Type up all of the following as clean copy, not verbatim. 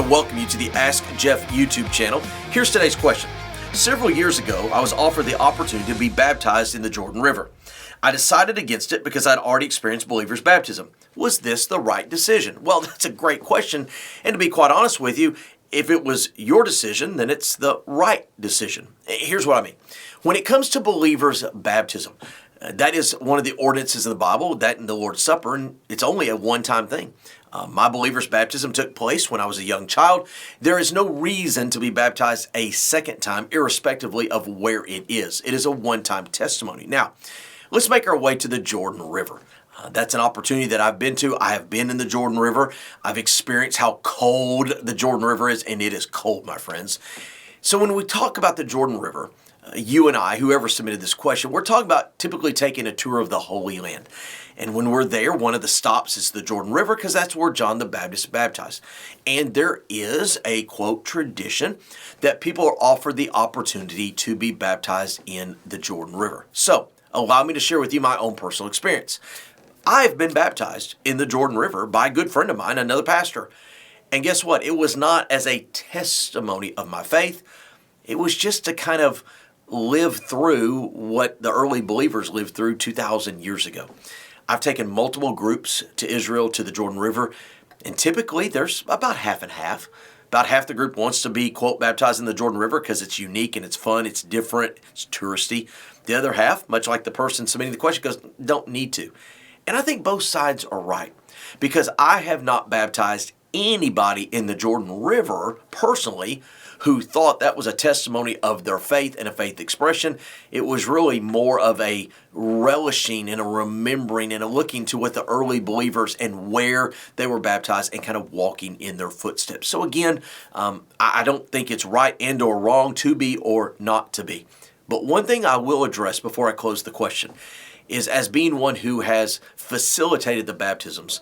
welcome you to the Ask Jeff YouTube channel. Here's today's question. Several years ago, I was offered the opportunity to be baptized in the Jordan River. I decided against it because I'd already experienced believer's baptism. Was this the right decision? Well, that's a great question. And to be quite honest with you, if it was your decision, then it's the right decision. Here's what I mean. When it comes to believer's baptism, that is one of the ordinances of the Bible, that in the Lord's Supper, and it's only a one-time thing. My believer's baptism took place when I was a young child. There is no reason to be baptized a second time, irrespectively of where it is. It is a one-time testimony. Now, let's make our way to the Jordan River. That's an opportunity that I've been to. I have been in the Jordan River. I've experienced how cold the Jordan River is, and it is cold, my friends. So when we talk about the Jordan River, you and I, whoever submitted this question, we're talking about typically taking a tour of the Holy Land. And when we're there, one of the stops is the Jordan River because that's where John the Baptist baptized. And there is a, quote, tradition that people are offered the opportunity to be baptized in the Jordan River. So allow me to share with you my own personal experience. I've been baptized in the Jordan River by a good friend of mine, another pastor. And guess what? It was not as a testimony of my faith. It was just to kind of live through what the early believers lived through 2,000 years ago. I've taken multiple groups to Israel, to the Jordan River, and typically there's about half and half. About half the group wants to be, quote, baptized in the Jordan River because it's unique and it's fun, it's different, it's touristy. The other half, much like the person submitting the question, goes, don't need to. And I think both sides are right because I have not baptized anybody in the Jordan River personally who thought that was a testimony of their faith and a faith expression. It was really more of a relishing and a remembering and a looking to what the early believers and where they were baptized and kind of walking in their footsteps. So again, I don't think it's right and or wrong to be or not to be. But one thing I will address before I close the question is, as being one who has facilitated the baptisms,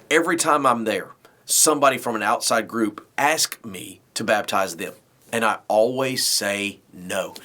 every time I'm there, somebody from an outside group asks me to baptize them. And I always say no,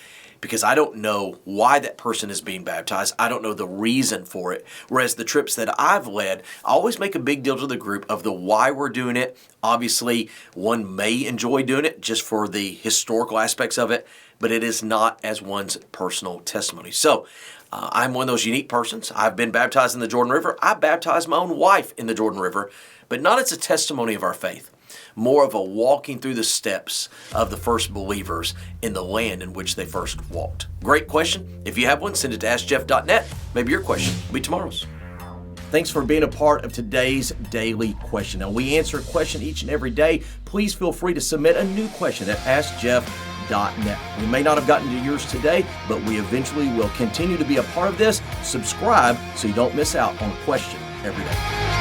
because I don't know why that person is being baptized. I don't know the reason for it. Whereas the trips that I've led, I always make a big deal to the group of the why we're doing it. Obviously, one may enjoy doing it just for the historical aspects of it, but it is not as one's personal testimony. So I'm one of those unique persons. I've been baptized in the Jordan River. I baptized my own wife in the Jordan River, but not as a testimony of our faith. More of a walking through the steps of the first believers in the land in which they first walked. Great question. If you have one, send it to AskJeff.net. Maybe your question will be tomorrow's. Thanks for being a part of today's daily question. Now, we answer a question each and every day. Please feel free to submit a new question at AskJeff.net. We may not have gotten to yours today, but we eventually will continue to be a part of this. Subscribe so you don't miss out on a question every day.